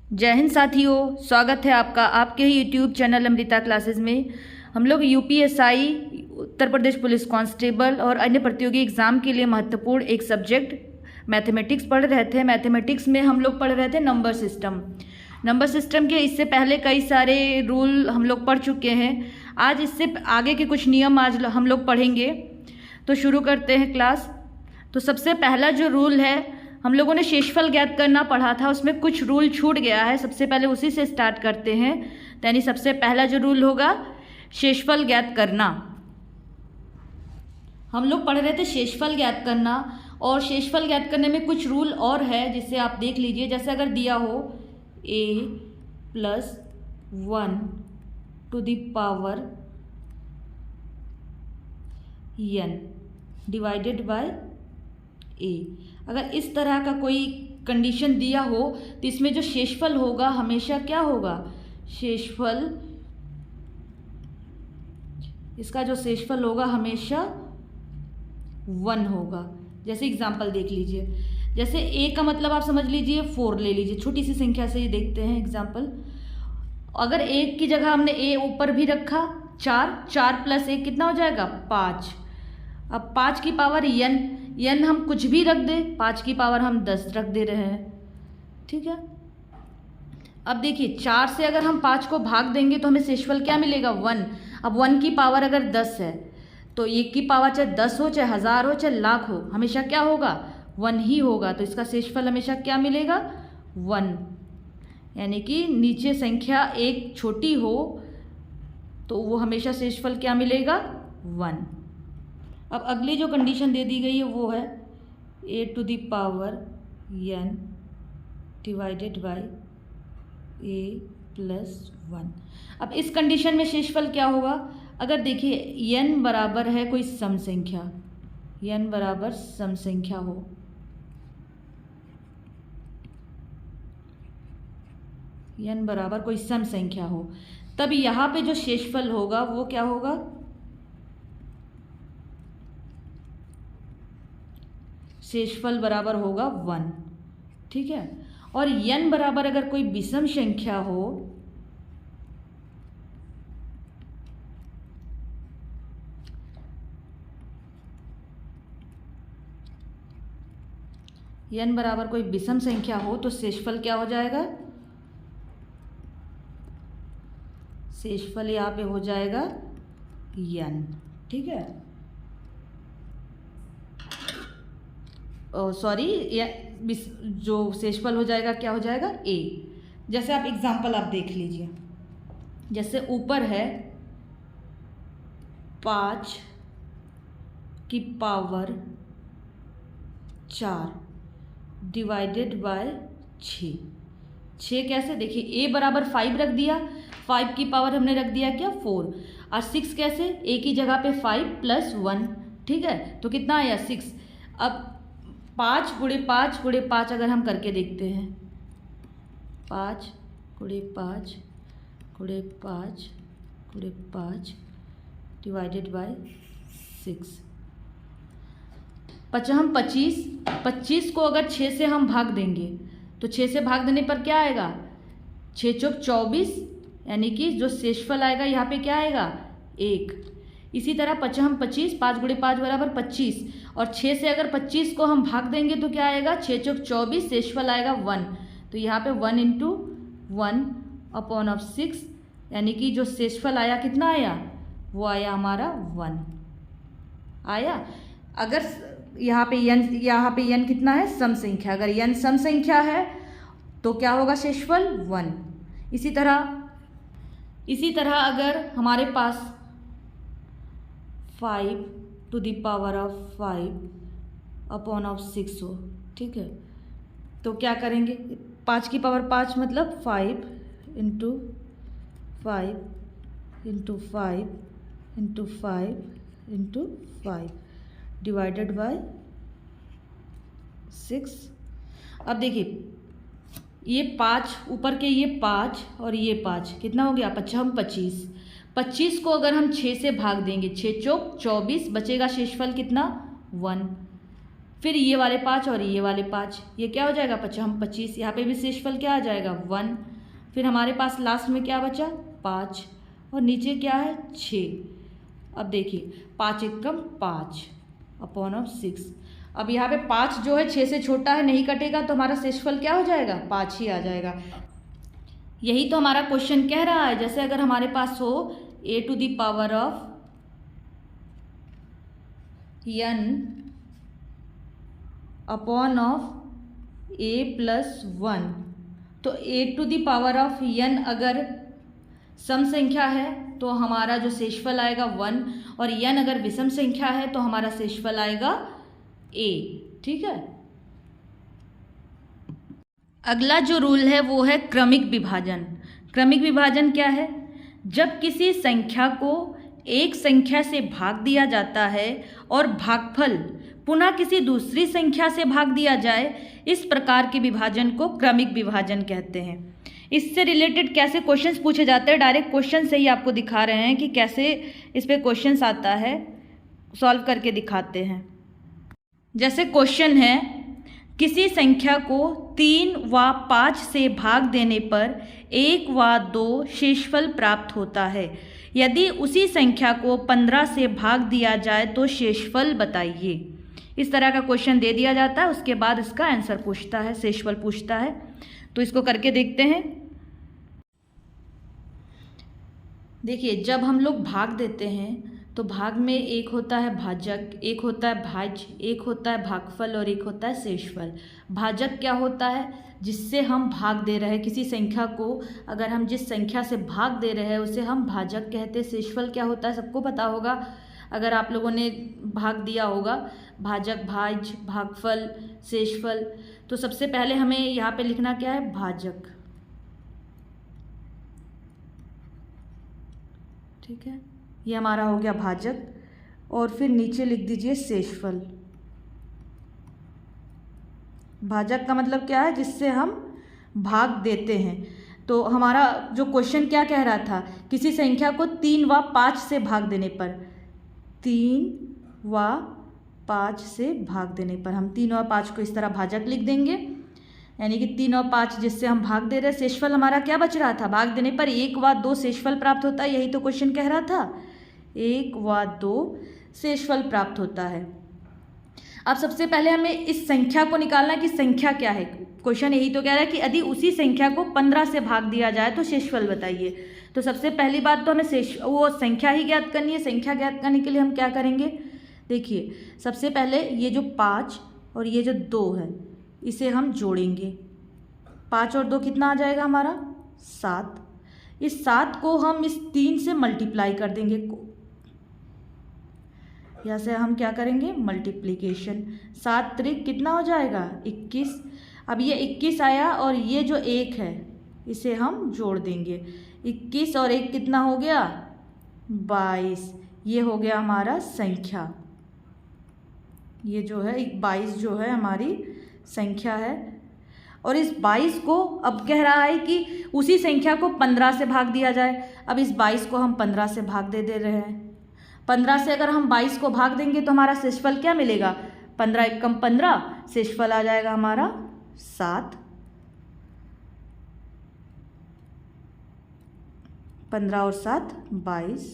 जय हिंद साथियों, स्वागत है आपका आपके ही यूट्यूब चैनल अमृता क्लासेस में। हम लोग UPSI, Uttar Pradesh police constable और अन्य प्रतियोगी एग्ज़ाम के लिए महत्वपूर्ण एक सब्जेक्ट मैथमेटिक्स पढ़ रहे थे। मैथमेटिक्स में हम लोग पढ़ रहे थे नंबर सिस्टम के इससे पहले कई सारे रूल हम लोग पढ़ चुके हैं। आज इससे आगे के कुछ नियम आज हम लोग पढ़ेंगे। तो शुरू करते हैं क्लास। तो सबसे पहला जो रूल है, हम लोगों ने शेषफल ज्ञात करना पढ़ा था, उसमें कुछ रूल छूट गया है। सबसे पहले उसी से स्टार्ट करते हैं। यानी सबसे पहला जो रूल होगा शेषफल ज्ञात करना। हम लोग पढ़ रहे थे शेषफल ज्ञात करना, और शेषफल ज्ञात करने में कुछ रूल और है जिसे आप देख लीजिए। जैसे अगर दिया हो a+1 to the power n divided by a, अगर इस तरह का कोई कंडीशन दिया हो तो इसमें जो शेषफल होगा हमेशा क्या होगा, शेषफल, इसका जो शेषफल होगा हमेशा 1 होगा। जैसे एग्जांपल देख लीजिए, जैसे a का मतलब आप समझ लीजिए 4 ले लीजिए, छोटी सी संख्या से ही देखते हैं एग्जांपल। अगर 1 की जगह हमने a ऊपर भी रखा 4 प्लस 1 कितना हो जाएगा 5। अब 5 की पावर n हम कुछ भी रख दें, 5 की पावर हम 10 रख दे रहे हैं, ठीक है। अब देखिए 4 से अगर हम 5 को भाग देंगे तो हमें शेषफल क्या मिलेगा 1। अब 1 की पावर अगर 10 है तो 1 की पावर चाहे 10 हो, चाहे 1000 हो, चाहे लाख हो, हमेशा क्या होगा 1 ही होगा। तो इसका शेषफल हमेशा क्या मिलेगा 1। यानी कि नीचे संख्या एक छोटी हो तो वो हमेशा शेषफल क्या मिलेगा 1। अब अगली जो कंडीशन दे दी गई है वो है a⁴ n divided bye a+1। अब इस कंडीशन में शेषफल क्या होगा, अगर देखिए n बराबर है कोई सम संख्या, n बराबर सम संख्या हो, n बराबर कोई सम संख्या हो, तब यहाँ पे जो शेषफल होगा वो क्या होगा, शेषफल बराबर होगा 1, ठीक है। और n बराबर अगर कोई विषम संख्या हो, n बराबर कोई विषम संख्या हो तो शेषफल क्या हो जाएगा, शेषफल यहाँ पे हो जाएगा n, ठीक है। सॉरी, जो शेषफल हो जाएगा क्या हो जाएगा a। जैसे आप एग्जांपल आप देख लीजिए, जैसे ऊपर है 5 की पावर 4 डिवाइडेड बाय 6 कैसे, देखिए a बराबर 5 रख दिया, 5 की पावर हमने रख दिया क्या 4, और 6 कैसे, a की जगह पे 5 + 1, ठीक है, तो कितना आया 6। अब 5 × 5 × 5 अगर हम करके देखते हैं, 5 × 5 × 5 × 5 डिवाइडेड बाय 6, 25 को अगर 6 से हम भाग देंगे तो 6 से भाग देने पर क्या आएगा 6 चौक 24, यानी कि जो शेषफल आएगा यहाँ पे क्या आएगा 1। इसी तरह 25 5 × 5 बराबर 25, और 6 से अगर 25 को हम भाग देंगे तो क्या आएगा 6 चौक 24, शेषफल आएगा 1। तो यहाँ पे 1 × 1/6, यानी कि जो शेषफल आया कितना आया, वो आया हमारा 1 आया। अगर यहाँ पे n कितना है सम संख्या, अगर n सम संख्या है तो क्या होगा शेषफल 1। इसी तरह अगर हमारे पास 5 टू द पावर ऑफ 5/6 हो, ठीक है, तो क्या करेंगे, 5 की पावर 5 मतलब 5 × 5 × 5 × 5 × 5 डिवाइडेड बाय 6। अब देखिए ये 5 ऊपर के, ये 5 और ये 5 कितना हो गया 25। 25 को अगर हम 6 से भाग देंगे, 6 चौक 24, बचेगा शेषफल कितना 1। फिर ये वाले 5 और ये वाले 5, ये क्या हो जाएगा 25, यहाँ पे भी शेषफल क्या आ जाएगा 1। फिर हमारे पास लास्ट में क्या बचा 5 और नीचे क्या है 6। अब देखिए 5 एकम 5 अपॉन ऑफ 6। अब यहाँ पे 5 जो है 6 से छोटा है, नहीं कटेगा तो हमारा शेषफल क्या हो जाएगा 5 ही आ जाएगा। यही तो हमारा क्वेश्चन कह रहा है। जैसे अगर हमारे पास हो a to the power of n upon of a plus 1, तो a to the power of n अगर सम संख्या है तो हमारा जो शेषफल आएगा 1, और n अगर विषम संख्या है तो हमारा शेषफल आएगा a। ठीक है। अगला जो रूल है वो है क्रमिक विभाजन। क्रमिक विभाजन क्या है? जब किसी संख्या को एक संख्या से भाग दिया जाता है और भागफल पुनः किसी दूसरी संख्या से भाग दिया जाए, इस प्रकार के विभाजन को क्रमिक विभाजन कहते हैं। इससे रिलेटेड कैसे क्वेश्चंस पूछे जाते हैं, डायरेक्ट क्वेश्चन से ही आपको दिखा रहे हैं कि कैसे इस पे क्वेश्चंस आता है, सॉल्व करके दिखाते हैं। जैसे क्वेश्चन है, किसी संख्या को 3 व 5 से भाग देने पर 1 व 2 शेषफल प्राप्त होता है। यदि उसी संख्या को 15 से भाग दिया जाए तो शेषफल बताइए। इस तरह का क्वेश्चन दे दिया जाता है, उसके बाद इसका आंसर पूछता है, शेषफल पूछता है। तो इसको करके देखते हैं। देखिए, जब हम लोग भाग देते हैं तो भाग में एक होता है भाजक, एक होता है भाज्य, एक होता है भागफल और एक होता है शेषफल। भाजक क्या होता है? जिससे हम भाग दे रहे हैं किसी संख्या को, अगर हम जिस संख्या से भाग दे रहे हैं उसे हम भाजक कहते हैं। शेषफल क्या होता है सबको पता होगा, अगर आप लोगों ने भाग दिया होगा। भाजक, भाज्य, भागफल, शेषफल। तो सबसे पहले हमें यहाँ पे लिखना क्या है? भाजक। ठीक है, ये हमारा हो गया भाजक। और फिर नीचे लिख दीजिए शेषफल। भाजक का मतलब क्या है? जिससे हम भाग देते हैं। तो हमारा जो क्वेश्चन क्या कह रहा था, किसी संख्या को 3 व 5 से भाग देने पर, 3 व 5 से भाग देने पर हम 3 और 5 को इस तरह भाजक लिख देंगे, यानी कि 3 और 5 जिससे हम भाग दे रहे हैं। शेषफल हमारा क्या बच रहा था? भाग देने पर 1 व 2 शेषफल प्राप्त होता है, यही तो क्वेश्चन कह रहा था। 1 व 2 शेषफल प्राप्त होता है। अब सबसे पहले हमें इस संख्या को निकालना है कि संख्या क्या है। क्वेश्चन यही तो कह रहा है कि यदि उसी संख्या को 15 से भाग दिया जाए तो शेषफल बताइए। तो सबसे पहली बात तो हमें वो संख्या ही ज्ञात करनी है। संख्या ज्ञात करने के लिए हम क्या करेंगे? देखिए, सबसे पहले ये जो 5 और ये जो 2 है इसे हम जोड़ेंगे। 5 और 2 कितना आ जाएगा हमारा? 7। इस 7 को हम इस 3 से मल्टीप्लाई कर देंगे। यहाँ से हम क्या करेंगे? मल्टीप्लिकेशन। 7 त्रिक कितना हो जाएगा? 21। अब ये 21 आया और ये जो 1 है इसे हम जोड़ देंगे। 21 और 1 कितना हो गया? 22। ये हो गया हमारा संख्या। ये जो है 22 जो है हमारी संख्या है। और इस 22 को अब कह रहा है कि उसी संख्या को 15 से भाग दिया जाए। अब इस 22 को हम 15 से भाग दे रहे हैं। 15 से अगर हम 22 को भाग देंगे तो हमारा शेषफल क्या मिलेगा? 15 एकम 15, शेषफल आ जाएगा हमारा 7। 15 और 7 22,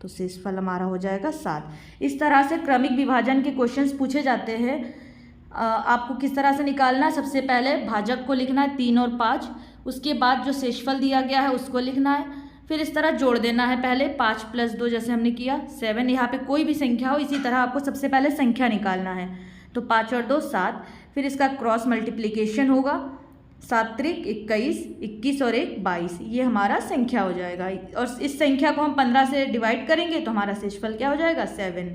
तो शेषफल हमारा हो जाएगा 7। इस तरह से क्रमिक विभाजन के क्वेश्चंस पूछे जाते हैं। आपको किस तरह से निकालना है? सबसे पहले भाजक को लिखना है 3 और 5, उसके बाद जो शेषफल दिया गया है उसको लिखना है, फिर इस तरह जोड़ देना है। पहले 5 + 2 जैसे हमने किया 7, यहाँ पे कोई भी संख्या हो इसी तरह आपको सबसे पहले संख्या निकालना है। तो 5 और 2 7, फिर इसका क्रॉस मल्टीप्लिकेशन होगा। 7 त्रिक 21, 21 और 1 22, ये हमारा संख्या हो जाएगा। और इस संख्या को हम 15 से डिवाइड करेंगे तो हमारा शेषफल क्या हो जाएगा? 7।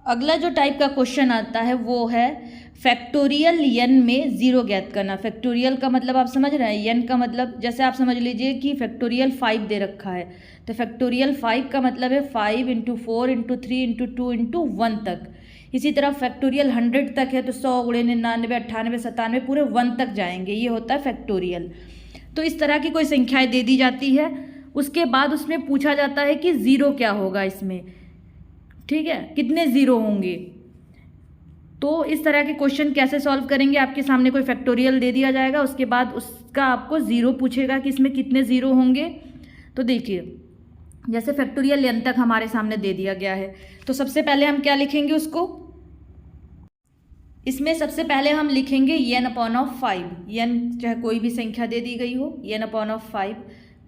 अगला जो टाइप का क्वेश्चन आता है वो है फैक्टोरियल n में 0 ज्ञात करना। फैक्टोरियल का मतलब आप समझ रहे हैं? n का मतलब जैसे आप समझ लीजिए कि फैक्टोरियल 5 दे रखा है, तो फैक्टोरियल 5 का मतलब है 5 × 4 × 3 × 2 × 1 तक। इसी तरह फैक्टोरियल 100 तक है तो 100 × 99 98 97 पूरे 1 तक जाएंगे, ये होता है फैक्टोरियल। तो इस तरह की कोई संख्याएँ दे दी जाती है, उसके बाद उसमें पूछा जाता है कि 0 क्या होगा इसमें। ठीक है, कितने ज़ीरो होंगे। तो इस तरह के क्वेश्चन कैसे सॉल्व करेंगे, आपके सामने कोई फैक्टोरियल दे दिया जाएगा, उसके बाद उसका आपको ज़ीरो पूछेगा कि इसमें कितने ज़ीरो होंगे। तो देखिए जैसे फैक्टोरियल n तक हमारे सामने दे दिया गया है, तो सबसे पहले हम क्या लिखेंगे उसको, इसमें सबसे पहले हम लिखेंगे n/5, n चाहे कोई भी संख्या दे दी गई हो, n/5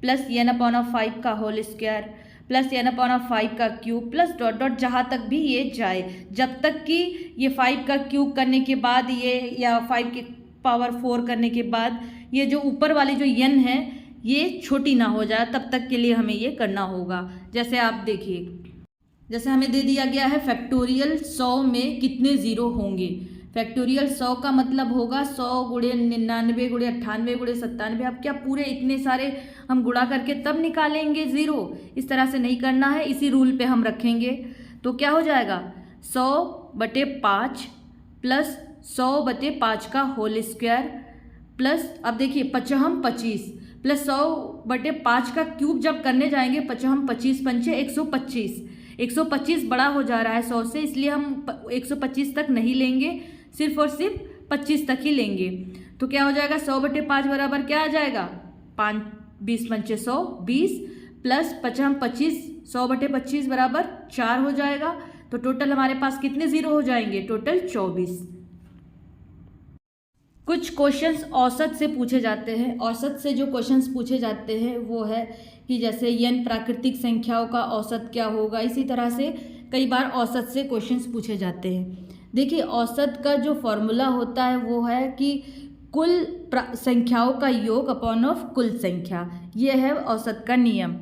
प्लस n/5 का होल स्क्वायर प्लस n/5 का क्यूब प्लस डॉट डॉट जहाँ तक भी ये जाए, जब तक कि ये 5 का क्यूब करने के बाद ये या 5 की पावर 4 करने के बाद ये जो ऊपर वाली जो n है ये छोटी ना हो जाए, तब तक के लिए हमें ये करना होगा। जैसे आप देखिए, जैसे हमें दे दिया गया है फैक्टोरियल 100 में कितने ज़ीरो होंगे। फैक्टोरियल 100 का मतलब होगा 100 गुणे 99 गुणे 98 गुणे 97। अब क्या पूरे इतने सारे हम गुणा करके तब निकालेंगे ज़ीरो, इस तरह से नहीं करना है, इसी रूल पे हम रखेंगे। तो क्या हो जाएगा 100/5 प्लस 100/5 का होल स्क्वायर प्लस, अब देखिए 55 प्लस 100/5 का क्यूब जब करने जाएंगे 55 पंचे 125 बड़ा हो जा रहा है 100 से, इसलिए हम 125 तक नहीं लेंगे, सिर्फ और सिर्फ 25 तक ही लेंगे। तो क्या हो जाएगा 100/5 बराबर क्या आ जाएगा 20 पंचे 100 20 प्लस 55 100/25 बराबर 4 हो जाएगा। तो टोटल हमारे पास कितने ज़ीरो हो जाएंगे, टोटल 24। कुछ क्वेश्चंस औसत से पूछे जाते हैं। औसत से जो क्वेश्चंस पूछे जाते हैं वो है कि जैसे n प्राकृतिक संख्याओं का औसत क्या होगा, इसी तरह से कई बार औसत से क्वेश्चंस पूछे जाते हैं। देखिए औसत का जो फॉर्मूला होता है वो है कि कुल संख्याओं का योग अपॉन ऑफ कुल संख्या, ये है औसत का नियम।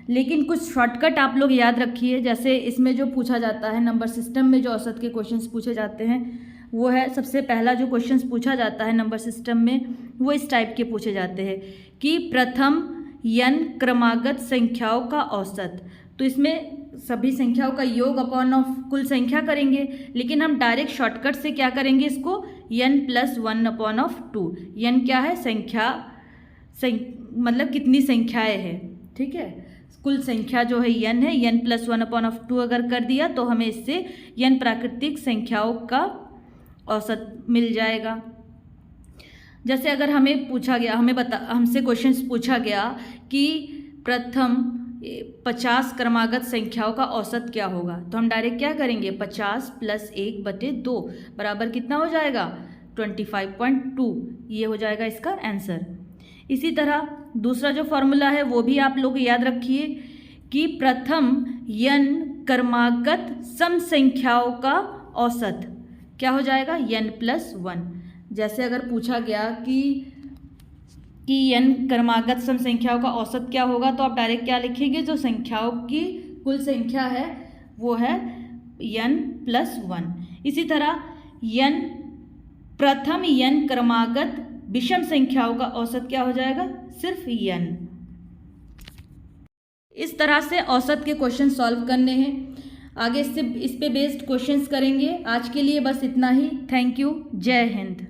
लेकिन कुछ शॉर्टकट आप लोग याद रखिए, जैसे इसमें जो पूछा जाता है नंबर सिस्टम में जो औसत के क्वेश्चंस पूछे जाते हैं वो है, सबसे पहला जो क्वेश्चंस पूछा जाता है नंबर सिस्टम में वो इस टाइप के पूछे जाते हैं कि प्रथम n क्रमागत संख्याओं का औसत। तो इसमें सभी संख्याओं का योग अपॉन ऑफ कुल संख्या करेंगे, लेकिन हम डायरेक्ट शॉर्टकट से क्या करेंगे इसको n+1/2। n क्या है, संख्या मतलब कितनी संख्याएं हैं, ठीक है, कुल संख्या जो है n है, n+1/2 अगर कर दिया तो हमें इससे n प्राकृतिक संख्याओं का औसत मिल जाएगा। जैसे अगर हमें पूछा गया, हमसे क्वेश्चंस पूछा गया कि प्रथम 50 क्रमागत संख्याओं का औसत क्या होगा, तो हम डायरेक्ट क्या करेंगे 50 + 1/2 बराबर कितना हो जाएगा 25.2, ये हो जाएगा इसका आंसर। इसी तरह दूसरा जो फॉर्मूला है वो भी आप लोग याद रखिए कि प्रथम n क्रमागत सम संख्याओं का औसत क्या हो जाएगा n+1। जैसे अगर पूछा गया कि n क्रमागत सम संख्याओं का औसत क्या होगा, तो आप डायरेक्ट क्या लिखेंगे, जो संख्याओं की कुल संख्या है वो है n+1। इसी तरह प्रथम n क्रमागत विषम संख्याओं का औसत क्या हो जाएगा, सिर्फ n। इस तरह से औसत के क्वेश्चन सॉल्व करने हैं। आगे इस पे बेस्ड क्वेश्चंस करेंगे। आज के लिए बस इतना ही। Thank you. जय हिंद।